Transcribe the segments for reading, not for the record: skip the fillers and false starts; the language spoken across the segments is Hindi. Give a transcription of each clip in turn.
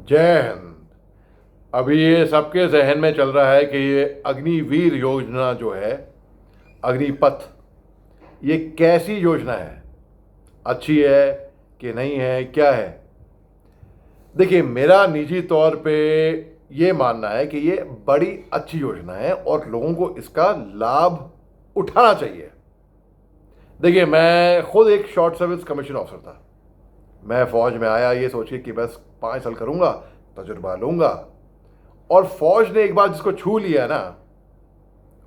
जय हिंद। अभी ये सबके जहन में चल रहा है कि ये अग्निवीर योजना जो है, अग्निपथ, ये कैसी योजना है, अच्छी है कि नहीं है, क्या है। देखिए, मेरा निजी तौर पे ये मानना है कि ये बड़ी अच्छी योजना है और लोगों को इसका लाभ उठाना चाहिए। देखिए, मैं खुद एक शॉर्ट सर्विस कमीशन ऑफिसर था। मैं फौज में आया ये सोच के कि बस 5 साल करूंगा, तजुर्बा लूंगा, और फौज ने एक बार जिसको छू लिया ना,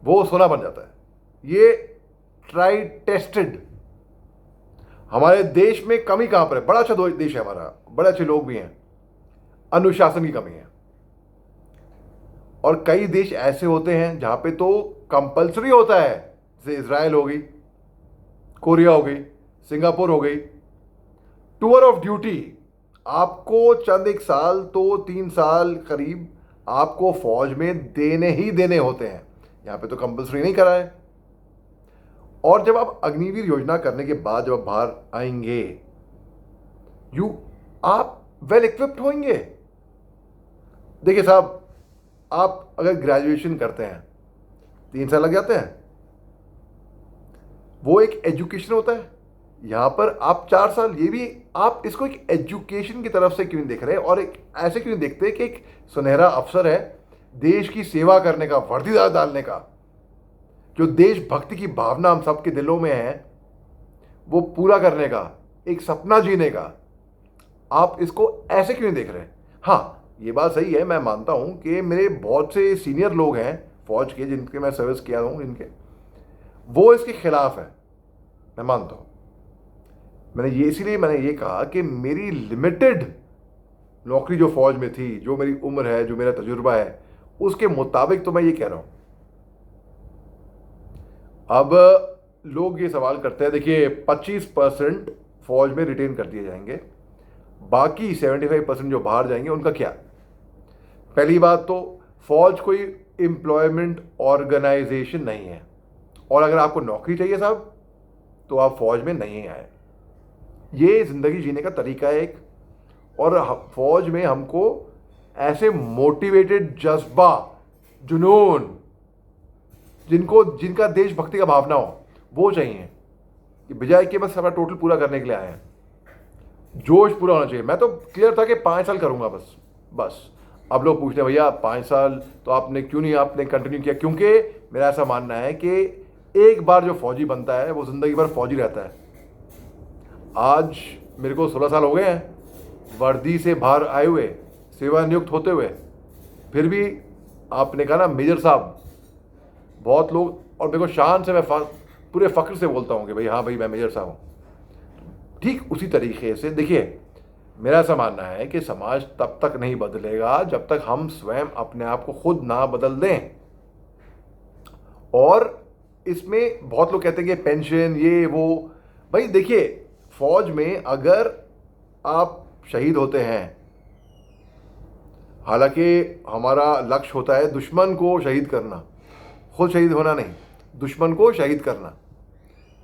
वो सोना बन जाता है। ये ट्राई टेस्टेड। हमारे देश में कमी कहां पर है? बड़ा अच्छा देश है हमारा, बड़े अच्छे लोग भी हैं, अनुशासन की कमी है। और कई देश ऐसे होते हैं जहां पे तो कंपलसरी होता है, जैसे इसराइल हो गई, कोरिया हो गई, सिंगापुर हो गई, टूर ऑफ ड्यूटी। आपको चंद एक साल तो 3 साल करीब आपको फौज में देने ही देने होते हैं। यहां पे तो कंपलसरी नहीं करा है। और जब आप अग्निवीर योजना करने के बाद जब आप बाहर आएंगे, आप वेल इक्विप्ड होंगे। देखिए साहब, आप अगर ग्रेजुएशन करते हैं 3 साल लग जाते हैं, वो एक एजुकेशन होता है। यहां पर आप 4 साल, ये भी आप इसको एक एजुकेशन की तरफ से क्यों नहीं देख रहे, और एक ऐसे क्यों नहीं देखते कि एक सुनहरा अवसर है देश की सेवा करने का, वर्दी डालने का, जो देशभक्ति की भावना हम सबके दिलों में है, वो पूरा करने का, एक सपना जीने का। आप इसको ऐसे क्यों नहीं देख रहे? हाँ, ये बात सही है, मैं मानता हूं कि मेरे बहुत से सीनियर लोग हैं फौज के, जिनके मैं सर्विस किया हूं, जिनके वो इसके खिलाफ है, मैं मानता हूं। इसीलिए मैंने ये कहा कि मेरी लिमिटेड नौकरी जो फौज में थी, जो मेरी उम्र है, जो मेरा तजुर्बा है, उसके मुताबिक तो मैं ये कह रहा हूं। अब लोग ये सवाल करते हैं, देखिए 25% फौज में रिटेन कर दिए जाएंगे, बाकी 75% जो बाहर जाएंगे उनका क्या? पहली बात तो फौज कोई एम्प्लॉयमेंट ऑर्गेनाइजेशन नहीं है, और अगर आपको नौकरी चाहिए साहब, तो आप फौज में नहीं आए। ये जिंदगी जीने का तरीका है एक, और फौज में हमको ऐसे मोटिवेटेड, जज्बा, जुनून, जिनका देशभक्ति का भावना हो, वो चाहिए, कि बजाय के बस अपना टोटल पूरा करने के लिए आए हैं। जोश पूरा होना चाहिए। मैं तो क्लियर था कि 5 साल करूंगा बस। अब लोग पूछते हैं, भैया 5 साल तो आपने क्यों नहीं आपने कंटिन्यू किया? क्योंकि मेरा ऐसा मानना है कि एक बार जो फौजी बनता है वो जिंदगी भर फौजी रहता है। आज मेरे को 16 साल हो गए हैं वर्दी से बाहर आए हुए, सेवा नियुक्त होते हुए, फिर भी आपने कहा ना मेजर साहब, बहुत लोग, और मेरे को शान से, मैं पूरे फख्र से बोलता हूँ कि भाई हाँ भाई, मैं मेजर साहब हूँ। ठीक उसी तरीके से देखिए, मेरा ऐसा मानना है कि समाज तब तक नहीं बदलेगा जब तक हम स्वयं अपने आप को खुद ना बदल दें। और इसमें बहुत लोग कहते हैं कि पेंशन ये वो। भाई देखिए, फौज में अगर आप शहीद होते हैं, हालांकि हमारा लक्ष्य होता है दुश्मन को शहीद करना, खुद शहीद होना नहीं, दुश्मन को शहीद करना,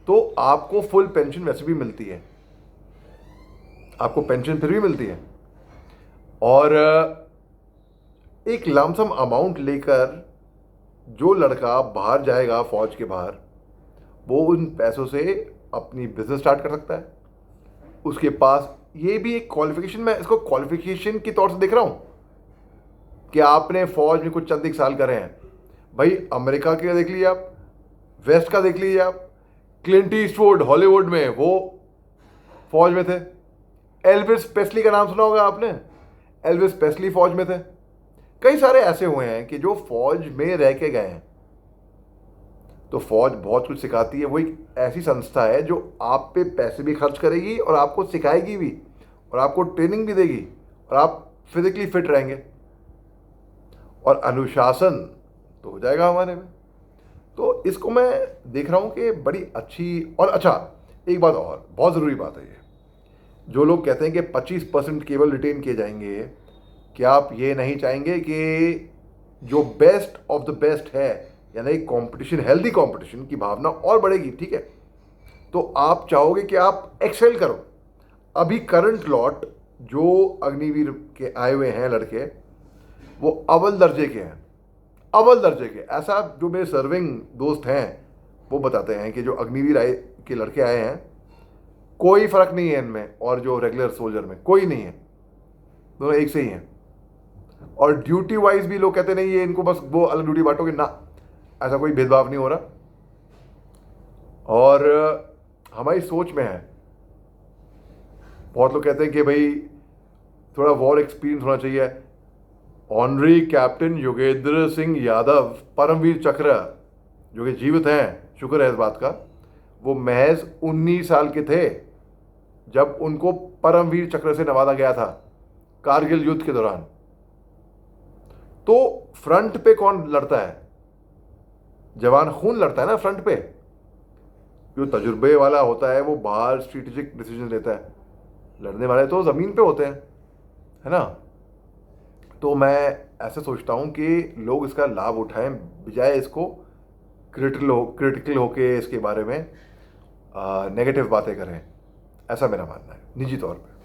तो आपको फुल पेंशन वैसे भी मिलती है, आपको पेंशन फिर भी मिलती है। और एक लमसम अमाउंट लेकर जो लड़का बाहर जाएगा फौज के बाहर, वो उन पैसों से अपनी बिजनेस स्टार्ट कर सकता है। उसके पास ये भी एक क्वालिफिकेशन, मैं इसको क्वालिफिकेशन के तौर से देख रहा हूं कि आपने फौज में कुछ चंद एक साल करे हैं। भाई अमेरिका के देख लीजिए आप, वेस्ट का देख लीजिए आप, क्लिंट ईस्टवुड हॉलीवुड में वो फौज में थे। एल्विस प्रेस्ली का नाम सुना होगा आपने, एल्विस प्रेस्ली फौज में थे। कई सारे ऐसे हुए हैं कि जो फौज में रह के गए हैं। तो फौज बहुत कुछ सिखाती है, वो एक ऐसी संस्था है जो आप पे पैसे भी खर्च करेगी और आपको सिखाएगी भी, और आपको ट्रेनिंग भी देगी, और आप फिजिकली फिट रहेंगे, और अनुशासन तो हो जाएगा हमारे में। तो इसको मैं देख रहा हूं कि बड़ी अच्छी। और अच्छा, एक बात और बहुत ज़रूरी बात है, ये जो लोग कहते हैं कि 25% केवल रिटेन किए जाएंगे, क्या आप ये नहीं चाहेंगे कि जो बेस्ट ऑफ द बेस्ट है, यानी कंपटीशन, हेल्दी कंपटीशन की भावना और बढ़ेगी? ठीक है, तो आप चाहोगे कि आप एक्सेल करो। अभी करंट लॉट जो अग्निवीर के आए हुए हैं लड़के, वो अव्वल दर्जे के हैं, अव्वल दर्जे के। ऐसा जो मेरे सर्विंग दोस्त हैं वो बताते हैं कि जो अग्निवीर आए के लड़के आए हैं, कोई फ़र्क नहीं है इनमें और जो रेगुलर सोल्जर में, कोई नहीं है, दोनों एक से ही हैं। और ड्यूटी वाइज भी लोग कहते नहीं ये इनको बस वो अलग ड्यूटी बांटोगे ना, ऐसा कोई भेदभाव नहीं हो रहा। और हमारी सोच में है, बहुत लोग कहते हैं कि भाई थोड़ा वॉर एक्सपीरियंस होना चाहिए। ऑनरी कैप्टन योगेंद्र सिंह यादव परमवीर चक्र जो कि जीवित हैं, शुक्र है इस बात का, वो महज 19 साल के थे जब उनको परमवीर चक्र से नवाजा गया था कारगिल युद्ध के दौरान। तो फ्रंट पे कौन लड़ता है? जवान खून लड़ता है ना फ्रंट पे। जो तजुर्बे वाला होता है वो बाहर स्ट्रेटेजिक डिसीजन लेता है, लड़ने वाले तो ज़मीन पे होते हैं, है ना। तो मैं ऐसे सोचता हूँ कि लोग इसका लाभ उठाएं, बजाय इसको क्रिटिकल होके इसके बारे में नेगेटिव बातें करें। ऐसा मेरा मानना है निजी तौर पे।